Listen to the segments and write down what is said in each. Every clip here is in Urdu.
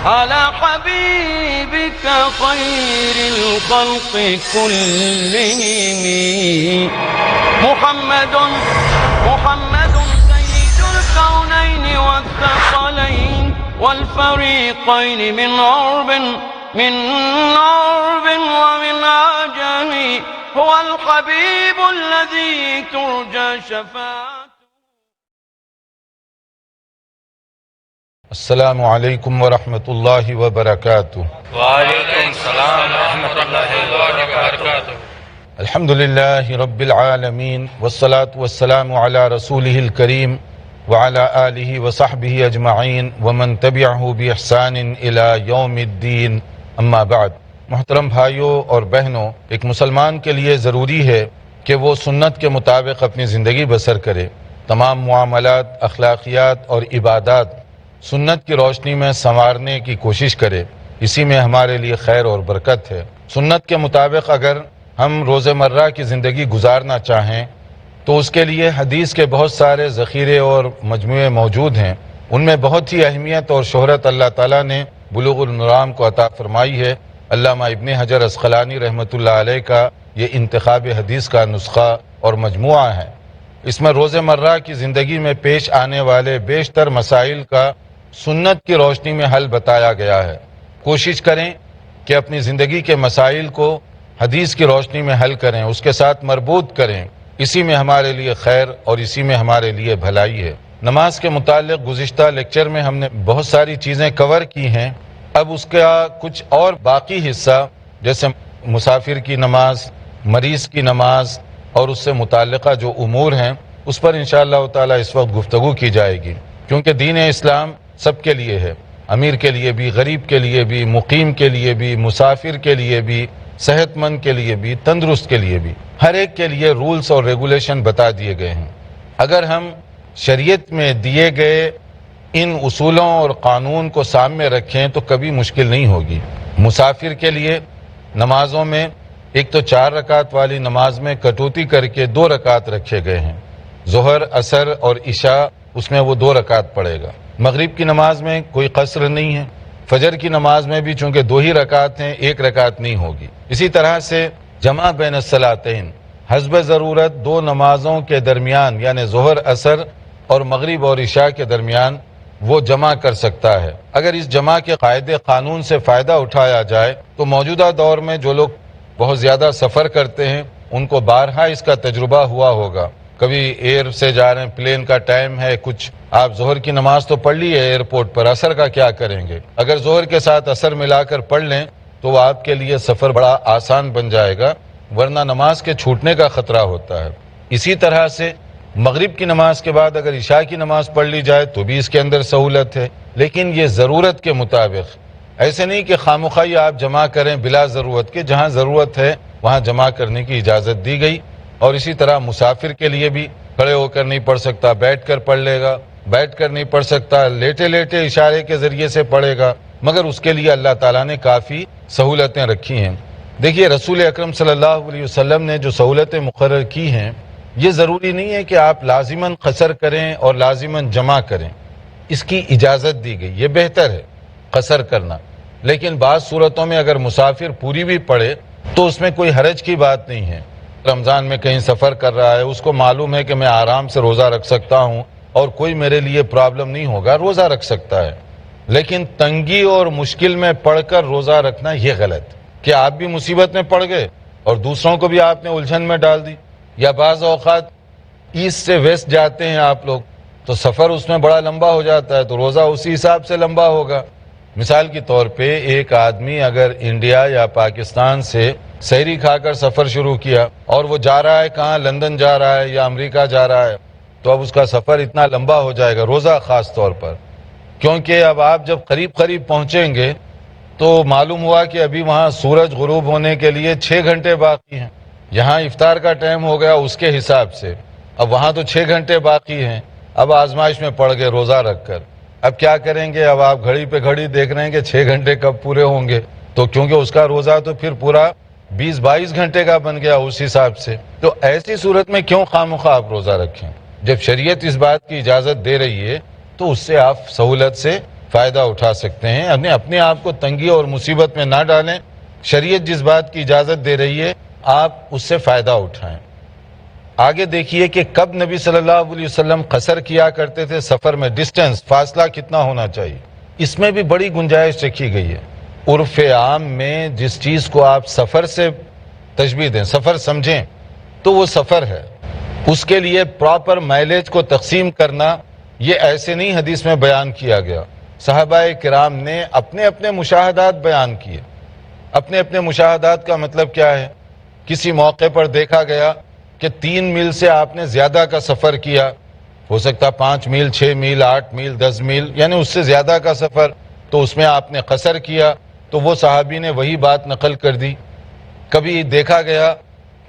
على حبيبك خير الخلق كلهم محمد سيد الكونين والثقلين والفريقين من عرب ومن عجم هو الحبيب الذي ترجى شفاعته. السلام علیکم ورحمۃ اللہ وبرکاتہ. وعلیکم السلام ورحمۃ اللہ وبرکاتہ. الحمد للہ رب العالمین والصلاة والسلام علی رسولہ الکریم وعلی آلہ وصحبہ اجمعین ومن تبعہ باحسان الی یوم الدین. اما بعد. محترم بھائیوں اور بہنوں، ایک مسلمان کے لیے ضروری ہے کہ وہ سنت کے مطابق اپنی زندگی بسر کرے. تمام معاملات، اخلاقیات اور عبادات سنت کی روشنی میں سنوارنے کی کوشش کرے. اسی میں ہمارے لیے خیر اور برکت ہے. سنت کے مطابق اگر ہم روزمرہ کی زندگی گزارنا چاہیں تو اس کے لیے حدیث کے بہت سارے ذخیرے اور مجموعے موجود ہیں. ان میں بہت ہی اہمیت اور شہرت اللہ تعالیٰ نے بلوغ المرام کو عطا فرمائی ہے. علامہ ابن حجر عسقلانی رحمۃ اللہ علیہ کا یہ انتخاب حدیث کا نسخہ اور مجموعہ ہے. اس میں روزمرہ کی زندگی میں پیش آنے والے بیشتر مسائل کا سنت کی روشنی میں حل بتایا گیا ہے. کوشش کریں کہ اپنی زندگی کے مسائل کو حدیث کی روشنی میں حل کریں، اس کے ساتھ مربوط کریں. اسی میں ہمارے لیے خیر اور اسی میں ہمارے لیے بھلائی ہے. نماز کے متعلق گزشتہ لیکچر میں ہم نے بہت ساری چیزیں کور کی ہیں. اب اس کا کچھ اور باقی حصہ جیسے مسافر کی نماز، مریض کی نماز اور اس سے متعلقہ جو امور ہیں اس پر انشاءاللہ تعالی اس وقت گفتگو کی جائے گی، کیونکہ دین اسلام سب کے لیے ہے، امیر کے لیے بھی، غریب کے لیے بھی، مقیم کے لیے بھی، مسافر کے لیے بھی، صحت مند کے لیے بھی، تندرست کے لیے بھی. ہر ایک کے لیے رولز اور ریگولیشن بتا دیے گئے ہیں. اگر ہم شریعت میں دیے گئے ان اصولوں اور قانون کو سامنے رکھیں تو کبھی مشکل نہیں ہوگی. مسافر کے لیے نمازوں میں ایک تو 4 رکعت والی نماز میں کٹوتی کر کے 2 رکعت رکھے گئے ہیں. ظہر، عصر اور عشاء اس میں وہ 2 رکعت پڑے گا. مغرب کی نماز میں کوئی قصر نہیں ہے. فجر کی نماز میں بھی چونکہ 2 ہی رکعت ہیں، 1 رکعت نہیں ہوگی. اسی طرح سے جمع بین الصلاتین، حسب ضرورت 2 نمازوں کے درمیان یعنی ظہر، عصر اور مغرب اور عشاء کے درمیان وہ جمع کر سکتا ہے. اگر اس جمع کے قاعدے قانون سے فائدہ اٹھایا جائے تو موجودہ دور میں جو لوگ بہت زیادہ سفر کرتے ہیں ان کو بارہا اس کا تجربہ ہوا ہوگا. کبھی ایئر سے جا رہے ہیں، پلین کا ٹائم ہے، کچھ آپ ظہر کی نماز تو پڑھ لی ہے ایئرپورٹ پر، عصر کا کیا کریں گے؟ اگر ظہر کے ساتھ عصر ملا کر پڑھ لیں تو وہ آپ کے لیے سفر بڑا آسان بن جائے گا، ورنہ نماز کے چھوٹنے کا خطرہ ہوتا ہے. اسی طرح سے مغرب کی نماز کے بعد اگر عشاء کی نماز پڑھ لی جائے تو بھی اس کے اندر سہولت ہے، لیکن یہ ضرورت کے مطابق. ایسے نہیں کہ خامخواہ آپ جمع کریں بلا ضرورت کے، جہاں ضرورت ہے وہاں جمع کرنے کی اجازت دی گئی. اور اسی طرح مسافر کے لیے بھی کھڑے ہو کر نہیں پڑھ سکتا، بیٹھ کر پڑھ لے گا، بیٹھ کر نہیں پڑھ سکتا، لیٹے لیٹے اشارے کے ذریعے سے پڑھے گا، مگر اس کے لیے اللہ تعالیٰ نے کافی سہولتیں رکھی ہیں. دیکھیے رسول اکرم صلی اللہ علیہ وسلم نے جو سہولتیں مقرر کی ہیں یہ ضروری نہیں ہے کہ آپ لازماً قصر کریں اور لازماً جمع کریں. اس کی اجازت دی گئی، یہ بہتر ہے قصر کرنا. لیکن بعض صورتوں میں اگر مسافر پوری بھی پڑھے تو اس میں کوئی حرج کی بات نہیں ہے. رمضان میں کہیں سفر کر رہا ہے، اس کو معلوم ہے کہ میں آرام سے روزہ رکھ سکتا ہوں اور کوئی میرے لیے پرابلم نہیں ہوگا، روزہ رکھ سکتا ہے. لیکن تنگی اور مشکل میں پڑھ کر روزہ رکھنا یہ غلط کہ آپ بھی مصیبت میں پڑ گئے اور دوسروں کو بھی آپ نے الجھن میں ڈال دی. یا بعض اوقات ایسٹ سے ویسٹ جاتے ہیں آپ لوگ تو سفر اس میں بڑا لمبا ہو جاتا ہے تو روزہ اسی حساب سے لمبا ہوگا. مثال کے طور پہ ایک آدمی اگر انڈیا یا پاکستان سے سحری کھا کر سفر شروع کیا اور وہ جا رہا ہے کہاں، لندن جا رہا ہے یا امریکہ جا رہا ہے، تو اب اس کا سفر اتنا لمبا ہو جائے گا، روزہ خاص طور پر. کیونکہ اب آپ جب قریب پہنچیں گے تو معلوم ہوا کہ ابھی وہاں سورج غروب ہونے کے لیے 6 گھنٹے باقی ہیں. یہاں افطار کا ٹائم ہو گیا اس کے حساب سے، اب وہاں تو 6 گھنٹے باقی ہیں. اب آزمائش میں پڑ گئے روزہ رکھ کر. اب کیا کریں گے؟ اب آپ گھڑی پہ گھڑی دیکھ رہے ہیں کہ 6 گھنٹے کب پورے ہوں گے، تو کیونکہ اس کا روزہ تو پھر پورا 20-22 گھنٹے کا بن گیا اس حساب سے. تو ایسی صورت میں کیوں خواہ آپ روزہ رکھیں؟ جب شریعت اس بات کی اجازت دے رہی ہے تو اس سے آپ سہولت سے فائدہ اٹھا سکتے ہیں. اپنے آپ کو تنگی اور مصیبت میں نہ ڈالیں. شریعت جس بات کی اجازت دے رہی ہے آپ اس سے فائدہ اٹھائیں. آگے دیکھیے کہ کب نبی صلی اللہ علیہ وسلم قصر کیا کرتے تھے سفر میں. ڈسٹنس، فاصلہ کتنا ہونا چاہیے، اس میں بھی بڑی گنجائش رکھی گئی ہے. عرف عام میں جس چیز کو آپ سفر سے تشبیہ دیں، سفر سمجھیں، تو وہ سفر ہے. اس کے لیے پراپر مائلیج کو تقسیم کرنا یہ ایسے نہیں حدیث میں بیان کیا گیا. صحابہ کرام نے اپنے اپنے مشاہدات بیان کیے. اپنے مشاہدات کا مطلب کیا ہے؟ کسی موقع پر دیکھا گیا کہ 3 میل سے آپ نے زیادہ کا سفر کیا، ہو سکتا 5 میل، 6 میل، 8 میل، 10 میل، یعنی اس سے زیادہ کا سفر، تو اس میں آپ نے قصر کیا، تو وہ صحابی نے وہی بات نقل کر دی. کبھی دیکھا گیا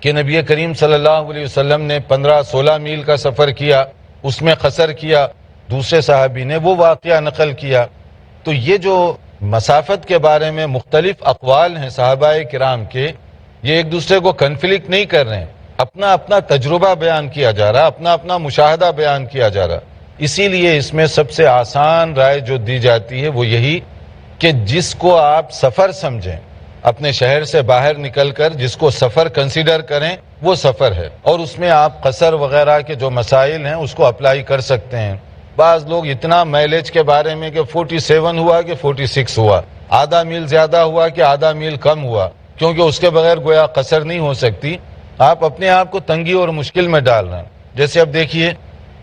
کہ نبی کریم صلی اللہ علیہ وسلم نے 15-16 میل کا سفر کیا، اس میں قصر کیا، دوسرے صحابی نے وہ واقعہ نقل کیا. تو یہ جو مسافت کے بارے میں مختلف اقوال ہیں صحابہ کرام کے، یہ ایک دوسرے کو کنفلکٹ نہیں کر رہے ہیں. اپنا اپنا تجربہ بیان کیا جا رہا، اپنا اپنا مشاہدہ بیان کیا جا رہا. اسی لیے اس میں سب سے آسان رائے جو دی جاتی ہے وہ یہی کہ جس کو آپ سفر سمجھیں، اپنے شہر سے باہر نکل کر جس کو سفر کنسیڈر کریں، وہ سفر ہے. اور اس میں آپ قصر وغیرہ کے جو مسائل ہیں اس کو اپلائی کر سکتے ہیں. بعض لوگ اتنا مائلیج کے بارے میں کہ 47 ہوا کہ 46 ہوا، آدھا میل زیادہ ہوا کہ آدھا میل کم ہوا، کیونکہ اس کے بغیر گویا قصر نہیں ہو سکتی. آپ اپنے آپ کو تنگی اور مشکل میں ڈال رہے ہیں. جیسے اب دیکھیے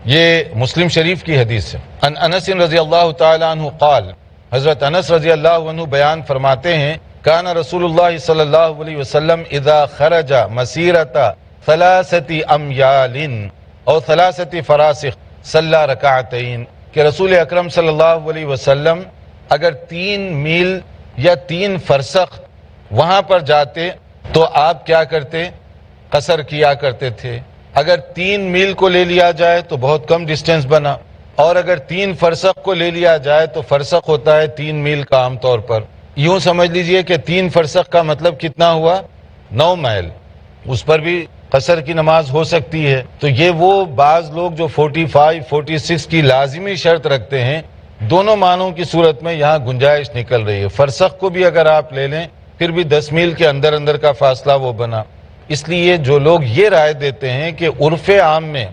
یہ مسلم شریف کی حدیث ہے. ان انس رضی اللہ تعالی عنہ قال، حضرت انس رضی اللہ عنہ بیان فرماتے ہیں، کان رسول اللہ صلی اللہ علیہ وسلم اذا خرج مسیرۃ 3 امیال او 3 فراسخ صلی رکعتین، کہ رسول اکرم صلی اللہ علیہ وسلم اگر 3 میل یا 3 فرسخ وہاں پر جاتے تو آپ کیا کرتے؟ قصر کیا کرتے تھے. اگر 3 میل کو لے لیا جائے تو بہت کم ڈسٹینس بنا، اور اگر 3 فرسخ کو لے لیا جائے تو فرسخ ہوتا ہے 3 میل کا عام طور پر. یوں سمجھ لیجئے کہ 3 فرسخ کا مطلب کتنا ہوا؟ 9 میل. اس پر بھی قصر کی نماز ہو سکتی ہے. تو یہ وہ بعض لوگ جو 45 46 کی لازمی شرط رکھتے ہیں، دونوں معنوں کی صورت میں یہاں گنجائش نکل رہی ہے. فرسخ کو بھی اگر آپ لے لیں پھر بھی 10 میل کے اندر کا فاصلہ وہ بنا. اس لیے جو لوگ یہ رائے دیتے ہیں کہ عرف عام میں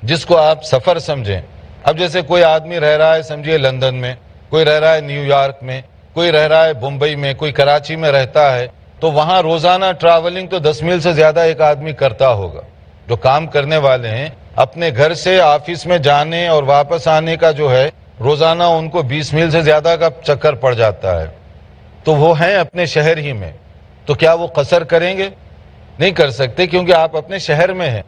جس کو آپ سفر سمجھیں، اب جیسے کوئی آدمی رہ رہا ہے سمجھیے لندن میں، کوئی رہ رہا ہے نیو یارک میں، کوئی رہ رہا ہے بمبئی میں، کوئی کراچی میں رہتا ہے، تو وہاں روزانہ ٹریولنگ تو 10 میل سے زیادہ ایک آدمی کرتا ہوگا. جو کام کرنے والے ہیں اپنے گھر سے آفس میں جانے اور واپس آنے کا جو ہے روزانہ ان کو 20 میل سے زیادہ کا چکر پڑ جاتا ہے. تو وہ ہیں اپنے شہر ہی میں، تو کیا وہ قصر کریں گے؟ نہیں کر سکتے، کیونکہ آپ اپنے شہر میں ہیں.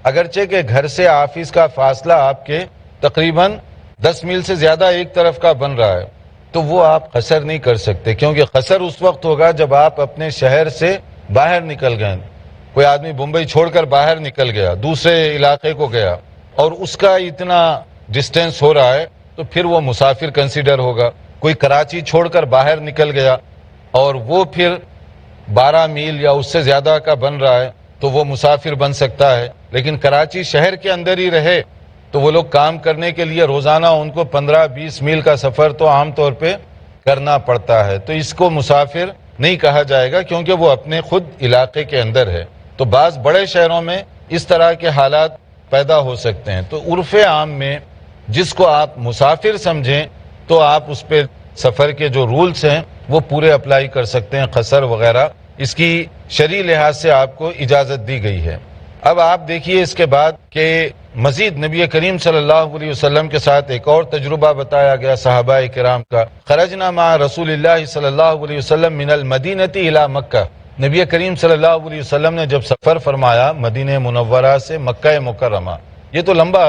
اگرچہ کہ گھر سے آفس کا فاصلہ آپ کے تقریباً 10 میل سے زیادہ ایک طرف کا بن رہا ہے، تو وہ آپ قصر نہیں کر سکتے، کیونکہ قصر اس وقت ہوگا جب آپ اپنے شہر سے باہر نکل گئے. کوئی آدمی بمبئی چھوڑ کر باہر نکل گیا، دوسرے علاقے کو گیا، اور اس کا اتنا ڈسٹینس ہو رہا ہے تو پھر وہ مسافر کنسیڈر ہوگا. کوئی کراچی چھوڑ کر باہر نکل گیا اور وہ پھر 12 میل یا اس سے زیادہ کا بن رہا ہے تو وہ مسافر بن سکتا ہے. لیکن کراچی شہر کے اندر ہی رہے تو وہ لوگ کام کرنے کے لیے روزانہ ان کو 15-20 میل کا سفر تو عام طور پہ کرنا پڑتا ہے. تو اس کو مسافر نہیں کہا جائے گا، کیونکہ وہ اپنے خود علاقے کے اندر ہے. تو بعض بڑے شہروں میں اس طرح کے حالات پیدا ہو سکتے ہیں. تو عرف عام میں جس کو آپ مسافر سمجھیں تو آپ اس پہ سفر کے جو رولز ہیں وہ پورے اپلائی کر سکتے ہیں، قصر وغیرہ. اس کی شرعی لحاظ سے آپ کو اجازت دی گئی ہے. اب آپ دیکھیے اس کے بعد کہ مزید نبی کریم صلی اللہ علیہ وسلم کے ساتھ ایک اور تجربہ بتایا گیا صحابہ کرام کا. خرجنا مع رسول اللہ صلی اللہ علیہ وسلم من المدینۃ الی مکہ. نبی کریم صلی اللہ علیہ وسلم نے جب سفر فرمایا مدینہ منورہ سے مکہ مکرمہ، یہ تو لمبا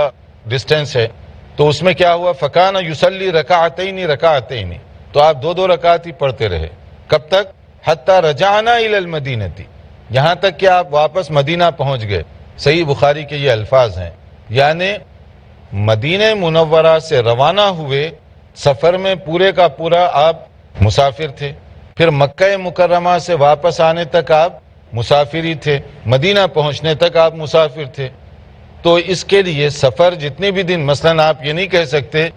ڈسٹینس ہے، تو اس میں کیا ہوا؟ فکان یصلی رکعتین، تو آپ 2 رکعت ہی پڑھتے رہے. کب تک؟ حتی رجعنا الی المدینہ، یہاں تک کہ آپ واپس مدینہ پہنچ گئے. صحیح بخاری کے یہ الفاظ ہیں. یعنی مدینہ منورہ سے روانہ ہوئے، سفر میں پورے کا پورا آپ مسافر تھے، پھر مکہ مکرمہ سے واپس آنے تک آپ مسافر ہی تھے، مدینہ پہنچنے تک آپ مسافر تھے. تو اس کے لیے سفر جتنے بھی دن، مثلا آپ یہ نہیں کہہ سکتے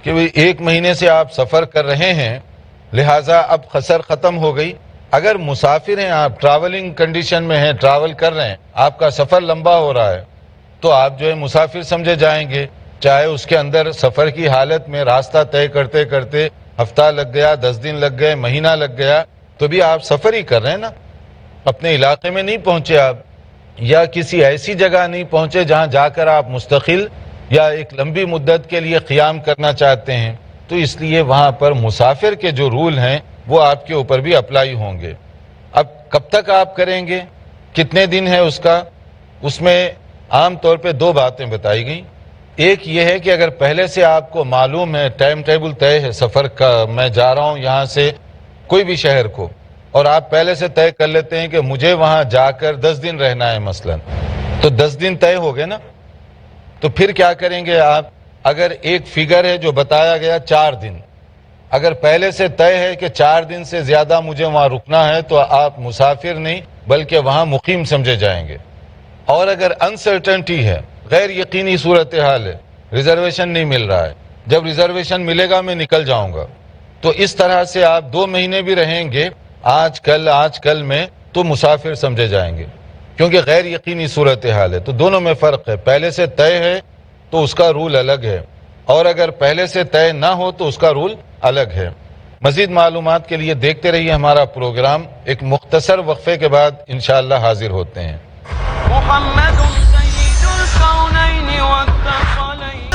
کہ وہ 1 مہینے سے آپ سفر کر رہے ہیں، لہٰذا اب قصر ختم ہو گئی۔ اگر مسافر ہیں، آپ ٹریولنگ کنڈیشن میں ہیں، ٹریول کر رہے ہیں، آپ کا سفر لمبا ہو رہا ہے، تو آپ جو ہے مسافر سمجھے جائیں گے، چاہے اس کے اندر سفر کی حالت میں راستہ طے کرتے کرتے ہفتہ لگ گیا، 10 دن لگ گئے، مہینہ لگ گیا، تو بھی آپ سفر ہی کر رہے ہیں نا، اپنے علاقے میں نہیں پہنچے آپ، یا کسی ایسی جگہ نہیں پہنچے جہاں جا کر آپ مستقل یا ایک لمبی مدت کے لیے قیام کرنا چاہتے ہیں، تو اس لیے وہاں پر مسافر کے جو رول ہیں وہ آپ کے اوپر بھی اپلائی ہوں گے۔ اب کب تک آپ کریں گے، کتنے دن ہے اس کا، اس میں عام طور پہ 2 باتیں بتائی گئیں۔ ایک یہ ہے کہ اگر پہلے سے آپ کو معلوم ہے، ٹائم ٹیبل طے ہے سفر کا، میں جا رہا ہوں یہاں سے کوئی بھی شہر کو، اور آپ پہلے سے طے کر لیتے ہیں کہ مجھے وہاں جا کر 10 دن رہنا ہے مثلا، تو 10 دن طے ہو گئے نا، تو پھر کیا کریں گے آپ، اگر ایک فگر ہے جو بتایا گیا 4 دن، اگر پہلے سے طے ہے کہ 4 دن سے زیادہ مجھے وہاں رکنا ہے تو آپ مسافر نہیں بلکہ وہاں مقیم سمجھے جائیں گے۔ اور اگر انسرٹنٹی ہے، غیر یقینی صورتحال ہے، ریزرویشن نہیں مل رہا ہے، جب ریزرویشن ملے گا میں نکل جاؤں گا، تو اس طرح سے آپ 2 مہینے بھی رہیں گے آج کل میں، تو مسافر سمجھے جائیں گے، کیونکہ غیر یقینی صورتحال ہے۔ تو دونوں میں فرق ہے، پہلے سے طے ہے تو اس کا رول الگ ہے، اور اگر پہلے سے طے نہ ہو تو اس کا رول الگ ہے۔ مزید معلومات کے لیے دیکھتے رہیے ہمارا پروگرام، ایک مختصر وقفے کے بعد انشاءاللہ حاضر ہوتے ہیں۔ محمد سید الکونین والثقلین۔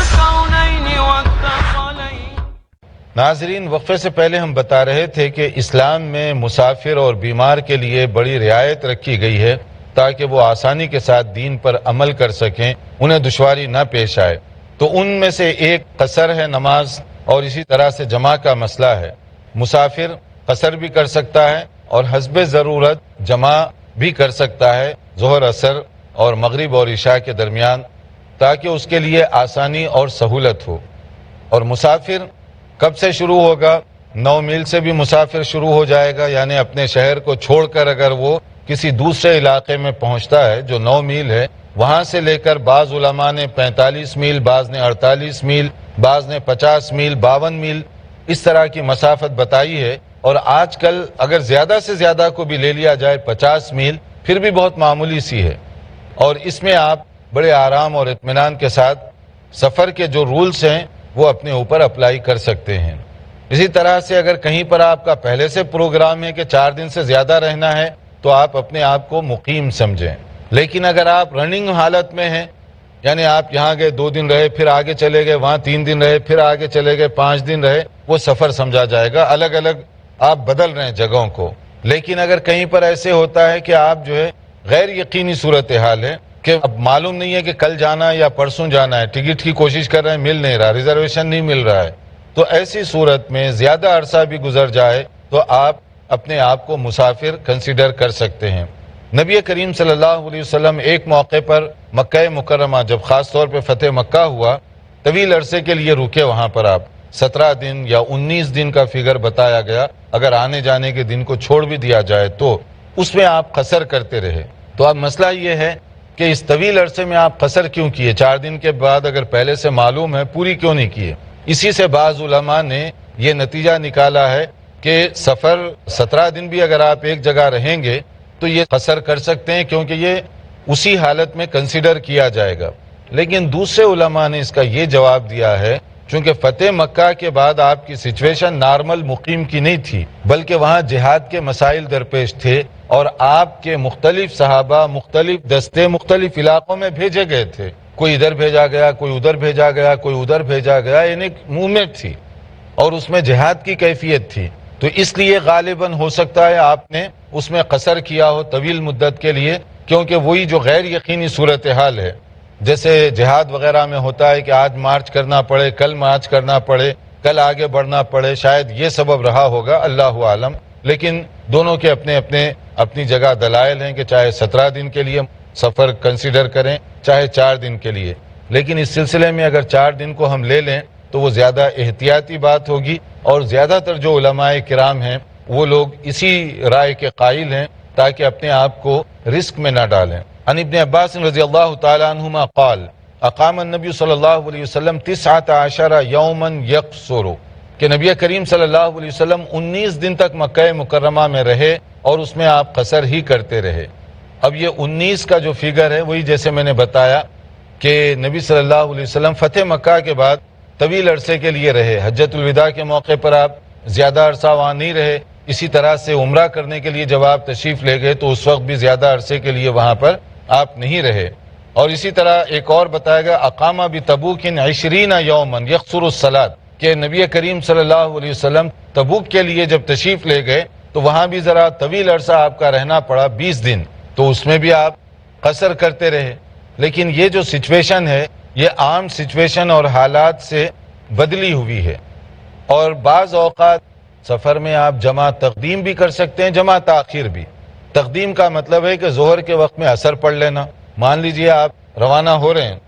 ناظرین، وقفے سے پہلے ہم بتا رہے تھے کہ اسلام میں مسافر اور بیمار کے لیے بڑی رعایت رکھی گئی ہے تاکہ وہ آسانی کے ساتھ دین پر عمل کر سکیں، انہیں دشواری نہ پیش آئے۔ تو ان میں سے ایک قصر ہے نماز، اور اسی طرح سے جمع کا مسئلہ ہے۔ مسافر قصر بھی کر سکتا ہے اور حسب ضرورت جمع بھی کر سکتا ہے ظہر، عصر اور مغرب اور عشاء کے درمیان، تاکہ اس کے لیے آسانی اور سہولت ہو۔ اور مسافر کب سے شروع ہوگا؟ 9 میل سے بھی مسافر شروع ہو جائے گا، یعنی اپنے شہر کو چھوڑ کر اگر وہ کسی دوسرے علاقے میں پہنچتا ہے جو 9 میل ہے، وہاں سے لے کر بعض علماء نے 45 میل، بعض نے 48 میل، بعض نے 50 میل، 52 میل، اس طرح کی مسافت بتائی ہے۔ اور آج کل اگر زیادہ سے زیادہ کو بھی لے لیا جائے 50 میل، پھر بھی بہت معمولی سی ہے، اور اس میں آپ بڑے آرام اور اطمینان کے ساتھ سفر کے جو رولز ہیں وہ اپنے اوپر اپلائی کر سکتے ہیں۔ اسی طرح سے اگر کہیں پر آپ کا پہلے سے پروگرام ہے کہ 4 دن سے زیادہ رہنا ہے تو آپ اپنے آپ کو مقیم سمجھیں، لیکن اگر آپ رننگ حالت میں ہیں، یعنی آپ یہاں گئے 2 دن رہے، پھر آگے چلے گئے، وہاں 3 دن رہے، پھر آگے چلے گئے 5 دن رہے، وہ سفر سمجھا جائے گا، الگ الگ آپ بدل رہے ہیں جگہوں کو۔ لیکن اگر کہیں پر ایسے ہوتا ہے کہ آپ جو ہے غیر یقینی صورتحال ہے کہ اب معلوم نہیں ہے کہ کل جانا ہے یا پرسوں جانا ہے، ٹکٹ کی کوشش کر رہے ہیں، مل نہیں رہا، ریزرویشن نہیں مل رہا ہے، تو ایسی صورت میں زیادہ عرصہ بھی گزر جائے تو آپ اپنے آپ کو مسافر کنسیڈر کر سکتے ہیں۔ نبی کریم صلی اللہ علیہ وسلم ایک موقع پر مکہ مکرمہ جب خاص طور پہ فتح مکہ ہوا، طویل عرصے کے لیے رکے وہاں پر، آپ 17 دن یا 19 دن کا فگر بتایا گیا، اگر آنے جانے کے دن کو چھوڑ بھی دیا جائے تو اس میں آپ قصر کرتے رہے۔ تو اب مسئلہ یہ ہے کہ اس طویل عرصے میں آپ قصر کیوں کیے؟ 4 دن کے بعد اگر پہلے سے معلوم ہے، پوری کیوں نہیں کیے؟ اسی سے بعض علماء نے یہ نتیجہ نکالا ہے کہ سفر 17 دن بھی اگر آپ ایک جگہ رہیں گے تو یہ قصر کر سکتے ہیں، کیونکہ یہ اسی حالت میں کنسیڈر کیا جائے گا۔ لیکن دوسرے علماء نے اس کا یہ جواب دیا ہے، چونکہ فتح مکہ کے بعد آپ کی سچویشن نارمل مقیم کی نہیں تھی، بلکہ وہاں جہاد کے مسائل درپیش تھے، اور آپ کے مختلف صحابہ مختلف دستے مختلف علاقوں میں بھیجے گئے تھے، کوئی ادھر بھیجا گیا، کوئی ادھر بھیجا گیا، کوئی ادھر بھیجا گیا، یعنی ایک موومنٹ تھی اور اس میں جہاد کی کیفیت تھی۔ تو اس لیے غالباً ہو سکتا ہے آپ نے اس میں قصر کیا ہو طویل مدت کے لیے، کیونکہ وہی جو غیر یقینی صورتحال ہے، جیسے جہاد وغیرہ میں ہوتا ہے کہ آج مارچ کرنا پڑے، کل مارچ کرنا پڑے، کل آگے بڑھنا پڑے، شاید یہ سبب رہا ہوگا، اللہ عالم۔ لیکن دونوں کے اپنی جگہ دلائل ہیں کہ چاہے 17 دن کے لیے سفر کنسیڈر کریں، چاہے 4 دن کے لیے، لیکن اس سلسلے میں اگر 4 دن کو ہم لے لیں تو وہ زیادہ احتیاطی بات ہوگی، اور زیادہ تر جو علماء کرام ہیں وہ لوگ اسی رائے کے قائل ہیں تاکہ اپنے آپ کو رسک میں نہ ڈالیں۔ عن ابن عباس رضی اللہ تعالی عنہما قال اقام النبی صلی اللہ علیہ وسلم 19 یومن یقصر، کہ نبی کریم صلی اللہ علیہ وسلم 19 دن تک مکہ مکرمہ میں رہے اور اس میں آپ قصر ہی کرتے رہے۔ اب یہ 19 کا جو فگر ہے وہی جیسے میں نے بتایا کہ نبی صلی اللہ علیہ وسلم فتح مکہ کے بعد طویل عرصے کے لیے رہے، حجۃ الوداع کے موقع پر آپ زیادہ عرصہ وہاں نہیں رہے، اسی طرح سے عمرہ کرنے کے لیے جب آپ تشریف لے گئے تو اس وقت بھی زیادہ عرصے کے لیے وہاں پر آپ نہیں رہے۔ اور اسی طرح ایک اور بتایا گیا اقامہ بتبوک 20 یوما یقصر الصلاۃ، کہ نبی کریم صلی اللہ علیہ وسلم تبوک کے لیے جب تشریف لے گئے تو وہاں بھی ذرا طویل عرصہ آپ کا رہنا پڑا، 20 دن، تو اس میں بھی آپ قصر کرتے رہے۔ لیکن یہ جو سچویشن ہے یہ عام سچویشن اور حالات سے بدلی ہوئی ہے، اور بعض اوقات سفر میں آپ جمع تقدیم بھی کر سکتے ہیں، جمع تاخیر بھی۔ تقدیم کا مطلب ہے کہ ظہر کے وقت میں عصر پڑھ لینا، مان لیجئے آپ روانہ ہو رہے ہیں،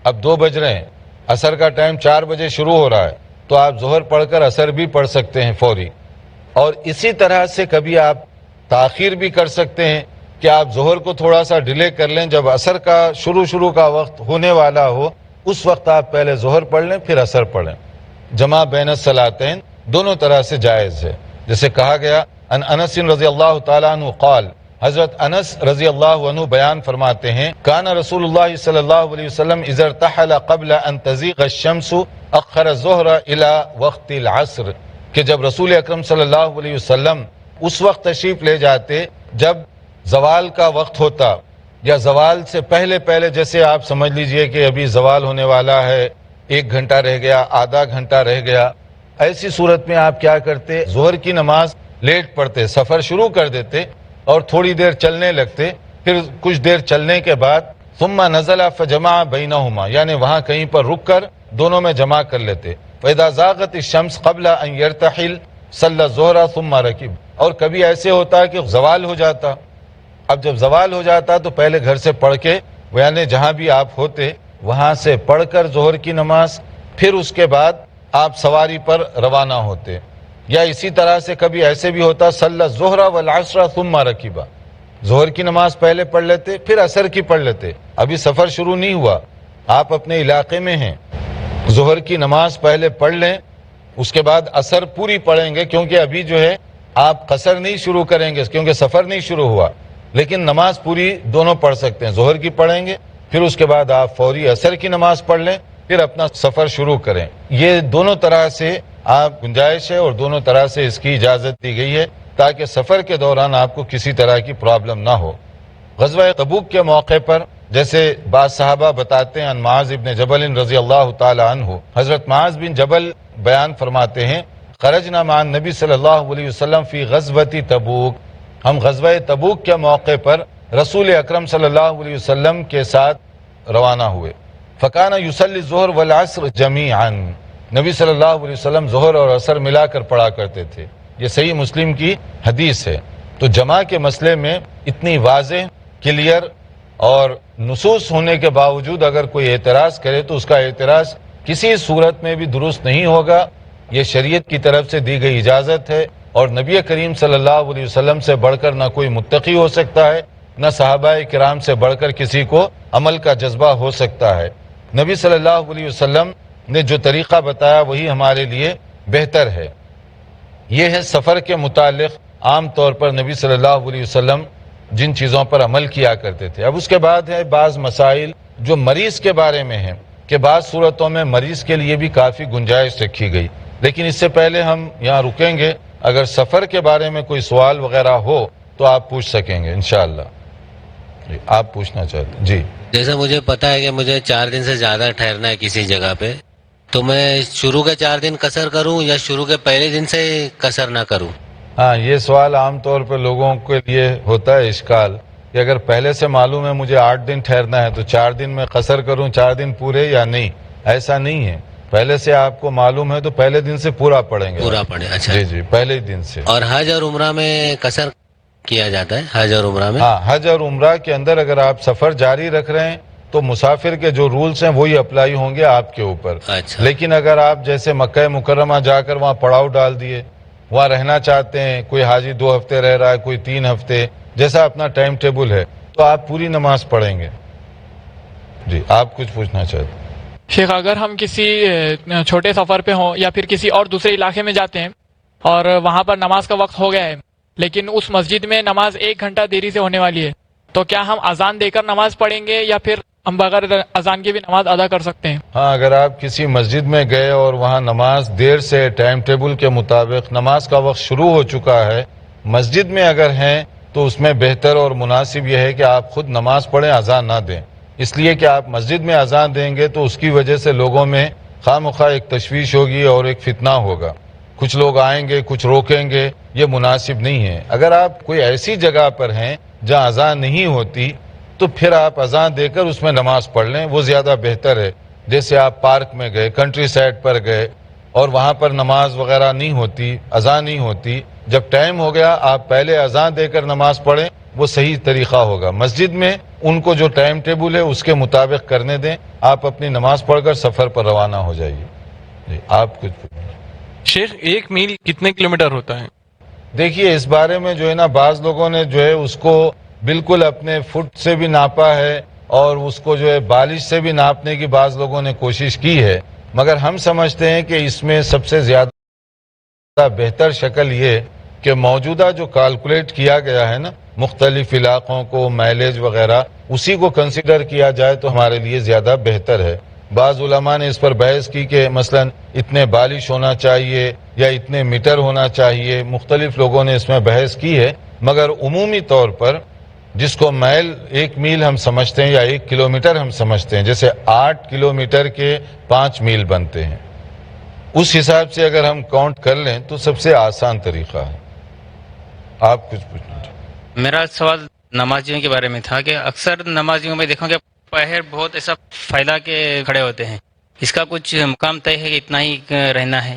اب 2 بج رہے ہیں، عصر کا ٹائم 4 بجے شروع ہو رہا ہے، تو آپ ظہر پڑھ کر عصر بھی پڑھ سکتے ہیں فوری۔ اور اسی طرح سے کبھی آپ تاخیر بھی کر سکتے ہیں کہ آپ ظہر کو تھوڑا سا ڈیلے کر لیں، جب عصر کا شروع کا وقت ہونے والا ہو اس وقت آپ پہلے ظہر پڑھ لیں پھر عصر پڑھیں۔ جمع بین الصلاتین دونوں طرح سے جائز ہے، جیسے کہا گیا ان انس رضی اللہ تعالیٰ عنہ قال، حضرت انس رضی اللہ عنہ بیان فرماتے ہیں کان رسول اللہ صلی اللہ علیہ وسلم اذا ارتحل قبل ان تزیغ الشمس اخر الظہر الى وقت العصر، کہ جب رسول اکرم صلی اللہ علیہ وسلم اس وقت تشریف لے جاتے جب زوال کا وقت ہوتا، یا زوال سے پہلے جیسے آپ سمجھ لیجئے کہ ابھی زوال ہونے والا ہے، 1 گھنٹہ رہ گیا، آدھا گھنٹہ رہ گیا، ایسی صورت میں آپ کیا کرتے، ظہر کی نماز لیٹ پڑھتے، سفر شروع کر دیتے اور تھوڑی دیر چلنے لگتے، پھر کچھ دیر چلنے کے بعد ثم نزل فجمع بینہما، یعنی وہاں کہیں پر رک کر دونوں میں جمع کر لیتے۔ فاذا زاغت الشمس قبل ان يرتحل صلى الظہر ثم رکب، اور کبھی ایسے ہوتا کہ زوال ہو جاتا، اب جب زوال ہو جاتا تو پہلے گھر سے پڑھ کے، یعنی جہاں بھی آپ ہوتے وہاں سے پڑھ کر ظہر کی نماز، پھر اس کے بعد آپ سواری پر روانہ ہوتے۔ یا اسی طرح سے کبھی ایسے بھی ہوتا صلی الظہر والعصر ثم رکبا، ظہر کی نماز پہلے پڑھ لیتے پھر عصر کی پڑھ لیتے، ابھی سفر شروع نہیں ہوا، آپ اپنے علاقے میں ہیں، ظہر کی نماز پہلے پڑھ لیں، اس کے بعد عصر پوری پڑھیں گے، کیونکہ ابھی جو ہے آپ قصر نہیں شروع کریں گے کیونکہ سفر نہیں شروع ہوا، لیکن نماز پوری دونوں پڑھ سکتے ہیں، ظہر کی پڑھیں گے پھر اس کے بعد آپ فوری عصر کی نماز پڑھ لیں، پھر اپنا سفر شروع کریں۔ یہ دونوں طرح سے آپ گنجائش ہے اور دونوں طرح سے اس کی اجازت دی گئی ہے تاکہ سفر کے دوران آپ کو کسی طرح کی پرابلم نہ ہو۔ غزوہ تبوک کے موقع پر جیسے بعض صحابہ بتاتے ہیں، معاذ ابن جبل رضی اللہ تعالی عنہ، حضرت معاذ بن جبل بیان فرماتے ہیں خرجنا مع النبی صلی اللہ علیہ وسلم فی غزوۃ تبوک، ہم غزوہ تبوک کے موقع پر رسول اکرم صلی اللہ علیہ وسلم کے ساتھ روانہ ہوئے۔ فکان یصلی الظہر والعصر جمیعا، نبی صلی اللہ علیہ وسلم ظہر اور عصر ملا کر پڑھا کرتے تھے، یہ صحیح مسلم کی حدیث ہے۔ تو جمع کے مسئلے میں اتنی واضح، کلیئر اور نصوص ہونے کے باوجود اگر کوئی اعتراض کرے تو اس کا اعتراض کسی صورت میں بھی درست نہیں ہوگا، یہ شریعت کی طرف سے دی گئی اجازت ہے، اور نبی کریم صلی اللہ علیہ وسلم سے بڑھ کر نہ کوئی متقی ہو سکتا ہے، نہ صحابہ کرام سے بڑھ کر کسی کو عمل کا جذبہ ہو سکتا ہے۔ نبی صلی اللہ علیہ وسلم نے جو طریقہ بتایا وہی ہمارے لیے بہتر ہے۔ یہ ہے سفر کے متعلق عام طور پر نبی صلی اللہ علیہ وسلم جن چیزوں پر عمل کیا کرتے تھے۔ اب اس کے بعد ہے بعض مسائل جو مریض کے بارے میں ہیں، کہ بعض صورتوں میں مریض کے لیے بھی کافی گنجائش رکھی گئی، لیکن اس سے پہلے ہم یہاں رکیں گے، اگر سفر کے بارے میں کوئی سوال وغیرہ ہو تو آپ پوچھ سکیں گے انشاءاللہ۔ آپ پوچھنا چاہتے ہیں؟ جی، جیسا مجھے پتا ہے کہ مجھے 4 دن سے زیادہ ٹھہرنا ہے کسی جگہ پہ، تو میں شروع کے 4 دن قصر کروں یا شروع کے پہلے دن سے قصر نہ کروں؟ ہاں، یہ سوال عام طور پہ لوگوں کے لیے ہوتا ہے اشکال، کہ اگر پہلے سے معلوم ہے مجھے 8 دن ٹھہرنا ہے تو 4 دن میں قصر کروں، 4 دن پورے یا نہیں، ایسا نہیں ہے۔ پہلے سے آپ کو معلوم ہے تو پہلے دن سے پورا پڑھیں گے، پورا پڑھے؟ اچھا جی، پہلے ہی دن سے۔ اور حج اور عمرہ میں قصر کیا جاتا ہے؟ حج اور عمرہ میں؟ ہاں، حج اور عمرہ کے اندر اگر آپ سفر جاری رکھ رہے ہیں تو مسافر کے جو رولز ہیں وہی اپلائی ہوں گے آپ کے اوپر۔ اچھا، لیکن اگر آپ جیسے مکہ مکرمہ جا کر وہاں پڑاؤ ڈال دیے، وہاں رہنا چاہتے ہیں، کوئی حاجی 2 ہفتے رہ رہا ہے، کوئی 3 ہفتے، جیسا اپنا ٹائم ٹیبل ہے، تو آپ پوری نماز پڑھیں گے۔ جی آپ کچھ پوچھنا چاہتے ہیں؟ شیخ اگر ہم کسی چھوٹے سفر پہ ہوں یا پھر کسی اور دوسرے علاقے میں جاتے ہیں اور وہاں پر نماز کا وقت ہو گیا ہے لیکن اس مسجد میں نماز 1 گھنٹہ دیری سے ہونے والی ہے تو کیا ہم اذان دے کر نماز پڑھیں گے یا پھر ہم بغیر اذان کے بھی نماز ادا کر سکتے ہیں؟ ہاں اگر آپ کسی مسجد میں گئے اور وہاں نماز دیر سے ٹائم ٹیبل کے مطابق نماز کا وقت شروع ہو چکا ہے، مسجد میں اگر ہیں تو اس میں بہتر اور مناسب یہ ہے کہ آپ خود نماز پڑھیں، اذان نہ دیں، اس لیے کہ آپ مسجد میں اذان دیں گے تو اس کی وجہ سے لوگوں میں خواہ مخواہ ایک تشویش ہوگی اور ایک فتنہ ہوگا، کچھ لوگ آئیں گے کچھ روکیں گے، یہ مناسب نہیں ہے۔ اگر آپ کوئی ایسی جگہ پر ہیں جہاں اذان نہیں ہوتی تو پھر آپ اذان دے کر اس میں نماز پڑھ لیں، وہ زیادہ بہتر ہے۔ جیسے آپ پارک میں گئے، کنٹری سائڈ پر گئے اور وہاں پر نماز وغیرہ نہیں ہوتی، اذان نہیں ہوتی، جب ٹائم ہو گیا آپ پہلے اذان دے کر نماز پڑھیں، وہ صحیح طریقہ ہوگا۔ مسجد میں ان کو جو ٹائم ٹیبل ہے اس کے مطابق کرنے دیں، آپ اپنی نماز پڑھ کر سفر پر روانہ ہو جائیے۔ جی آپ کچھ شیخ 1 میل کتنے کلومیٹر ہوتا ہے؟ دیکھیے اس بارے میں جو ہے نا بعض لوگوں نے جو ہے اس کو بالکل اپنے فٹ سے بھی ناپا ہے اور اس کو جو ہے بالش سے بھی ناپنے کی بعض لوگوں نے کوشش کی ہے، مگر ہم سمجھتے ہیں کہ اس میں سب سے زیادہ بہتر شکل یہ کہ موجودہ جو کیلکولیٹ کیا گیا ہے نا مختلف علاقوں کو مائلیج وغیرہ، اسی کو کنسیڈر کیا جائے تو ہمارے لیے زیادہ بہتر ہے۔ بعض علماء نے اس پر بحث کی کہ مثلا اتنے بالش ہونا چاہیے یا اتنے میٹر ہونا چاہیے، مختلف لوگوں نے اس میں بحث کی ہے، مگر عمومی طور پر جس کو میل 1 میل ہم سمجھتے ہیں یا 1 کلومیٹر ہم سمجھتے ہیں، جیسے 8 کلومیٹر کے 5 میل بنتے ہیں، اس حساب سے اگر ہم کاؤنٹ کر لیں تو سب سے آسان طریقہ ہے۔ آپ کچھ پوچھنا چاہتے؟ میرا سوال نمازیوں کے بارے میں تھا کہ اکثر نمازیوں میں دیکھو کہ پیر بہت ایسا پھیلا کے کھڑے ہوتے ہیں، اس کا کچھ مقام طے ہے کہ اتنا ہی رہنا ہے؟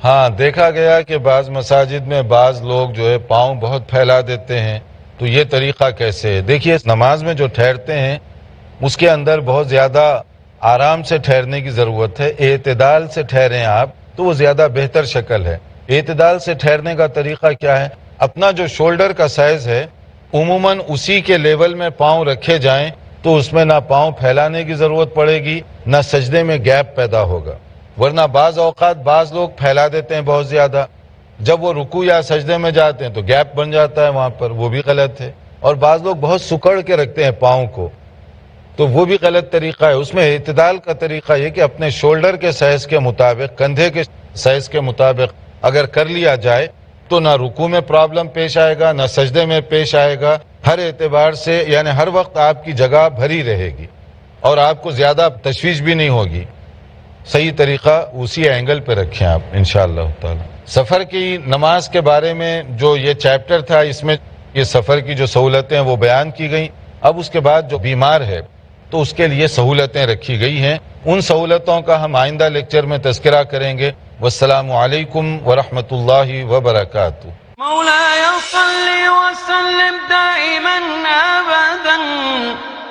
ہاں دیکھا گیا کہ بعض مساجد میں بعض لوگ جو ہے پاؤں بہت پھیلا دیتے ہیں، تو یہ طریقہ کیسے ہے؟ دیکھیے نماز میں جو ٹھہرتے ہیں اس کے اندر بہت زیادہ آرام سے ٹھہرنے کی ضرورت ہے، اعتدال سے ٹھہریں آپ تو وہ زیادہ بہتر شکل ہے۔ اعتدال سے ٹھہرنے کا طریقہ کیا ہے؟ اپنا جو شولڈر کا سائز ہے عموماً اسی کے لیول میں پاؤں رکھے جائیں تو اس میں نہ پاؤں پھیلانے کی ضرورت پڑے گی نہ سجدے میں گیپ پیدا ہوگا، ورنہ بعض اوقات بعض لوگ پھیلا دیتے ہیں بہت زیادہ، جب وہ رکوع یا سجدے میں جاتے ہیں تو گیپ بن جاتا ہے وہاں پر، وہ بھی غلط ہے۔ اور بعض لوگ بہت سکڑ کے رکھتے ہیں پاؤں کو، تو وہ بھی غلط طریقہ ہے۔ اس میں اعتدال کا طریقہ یہ کہ اپنے شولڈر کے سائز کے مطابق، کندھے کے سائز کے مطابق اگر کر لیا جائے تو نہ رکوع میں پرابلم پیش آئے گا نہ سجدے میں پیش آئے گا، ہر اعتبار سے یعنی ہر وقت آپ کی جگہ بھری رہے گی اور آپ کو زیادہ تشویش بھی نہیں ہوگی۔ صحیح طریقہ اسی اینگل پہ رکھیں آپ انشاءاللہ تعالی۔ سفر کی نماز کے بارے میں جو یہ چیپٹر تھا اس میں یہ سفر کی جو سہولتیں وہ بیان کی گئیں۔ اب اس کے بعد جو بیمار ہے تو اس کے لیے سہولتیں رکھی گئی ہیں، ان سہولتوں کا ہم آئندہ لیکچر میں تذکرہ کریں گے۔ والسلام علیکم ورحمۃ اللہ وبرکاتہ۔ مولاي صل وسلم دائما أبدا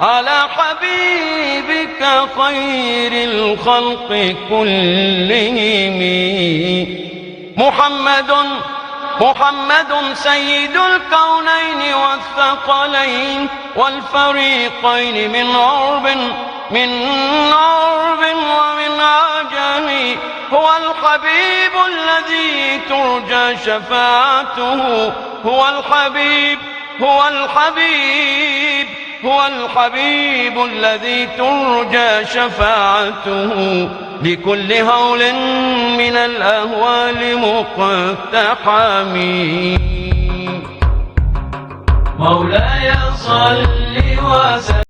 على حبيبك خير الخلق كلهم محمد سيد الكونين والثقلين والفريقين من عرب ومن عجم، هو الحبيب الذي ترجى شفاعته، هو الحبيب الذي ترجى شفاعته لكل هول من الأهوال مقتحم. مولاي صل وسلم